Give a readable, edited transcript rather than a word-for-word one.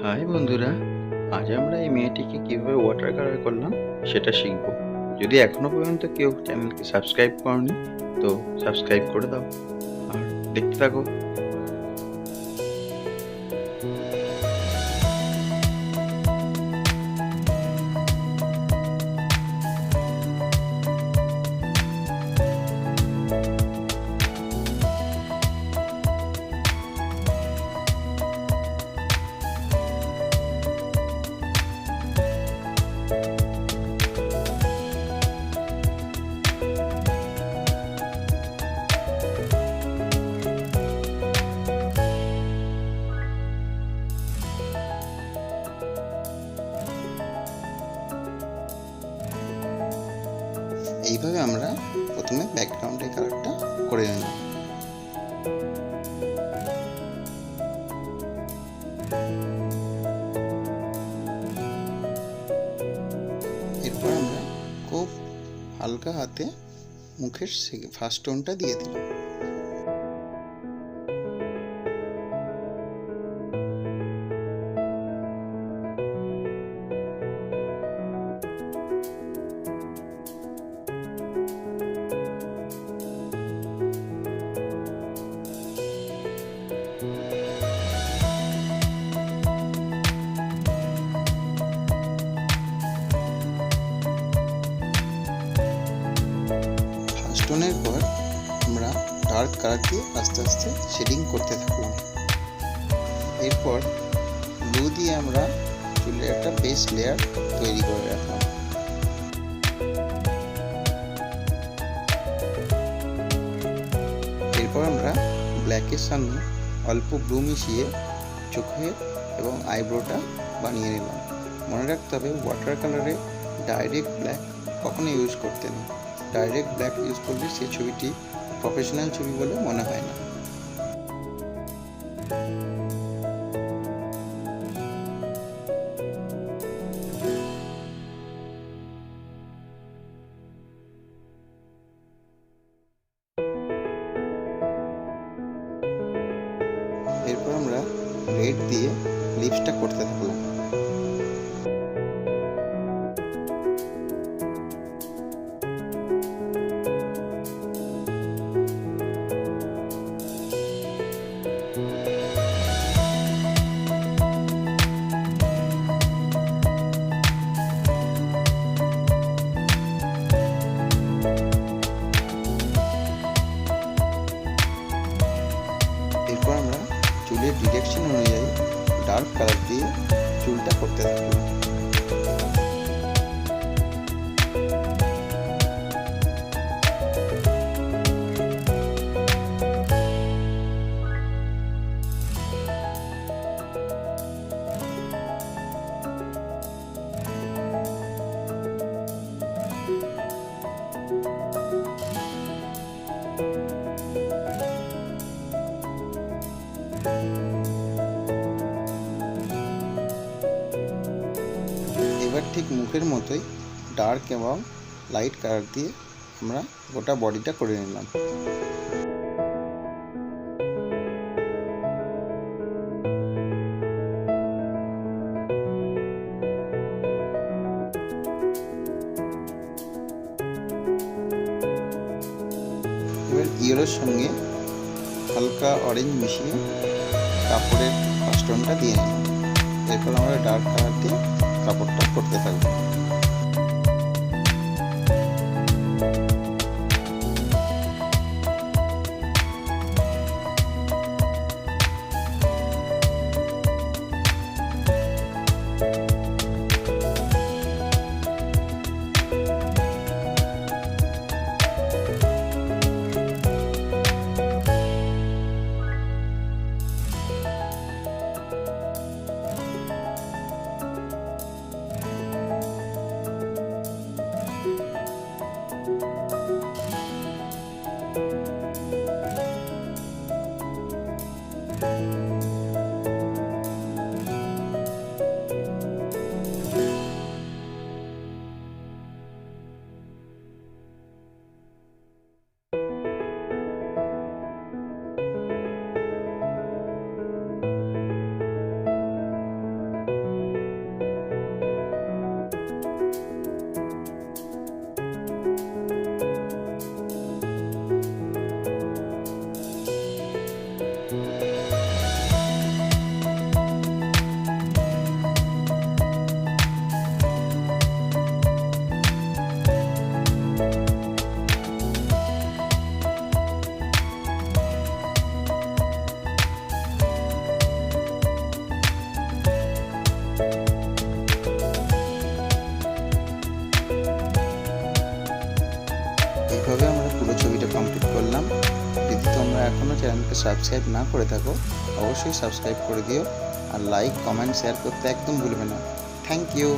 High বন্ধুরা, আজ আমরা এই মেয়েটিকে কিভাবে ওয়াটার কালার করলাম সেটা শিখব। যদি এখনো পর্যন্ত কেউ চ্যানেলকে সাবস্ক্রাইব করনি তো সাবস্ক্রাইব করে দাও আর দেখতে থাকো। এইভাবে আমরা প্রথমে ব্যাকগ্রাউন্ডের কালারটা করে নিলাম। এরপর আমরা খুব হালকা হাতে মুখের ফার্স্ট টোনটা দিয়ে দিলাম। টোনের পর আমরা ডার্ক কালার দিয়ে আস্তে আস্তে শেডিং করতে থাকলাম। এরপর ব্লু দিয়ে আমরা চুলের একটা বেস লেয়ার তৈরি করে রাখলাম। এরপর আমরা ব্ল্যাকের সামনে অল্প ব্লু মিশিয়ে চোখের এবং আইব্রোটা বানিয়ে নিলাম। মনে রাখতে হবে ওয়াটার কালারে ডাইরেক্ট ব্ল্যাক কখনো ইউজ করতে নেই। ডাইরেক্ট ব্ল্যাক ইউজ করলে সেই ছবিটি প্রফেশনাল ছবি বলে মনে হয় না। এরপর আমরা রেড দিয়ে লিপসটা করতে থাকলাম। এরপর আমরা চুলের ডিরেকশন অনুযায়ী ডার্ক কালার দিয়ে চুলটা করতে থাকলাম। এবার ঠিক মুখের মতোই ডার্ক এবং লাইট কালার দিয়ে আমরা গোটা বডিটা করে নিলাম। এবার ইয়েলোর সঙ্গে হালকা অরেঞ্জ মিশিয়ে কাপড়ের ফাস্টনটা দিয়ে নিলাম। এরপর আমরা ডার্ক কালার দিয়ে কাপড়টা করতে থাকবো। চ্যানেলকে সাবস্ক্রাইব না করে থাকো অবশ্যই সাবস্ক্রাইব করে দিও আর লাইক কমেন্ট শেয়ার করতে একদম ভুলবে না। Thank you.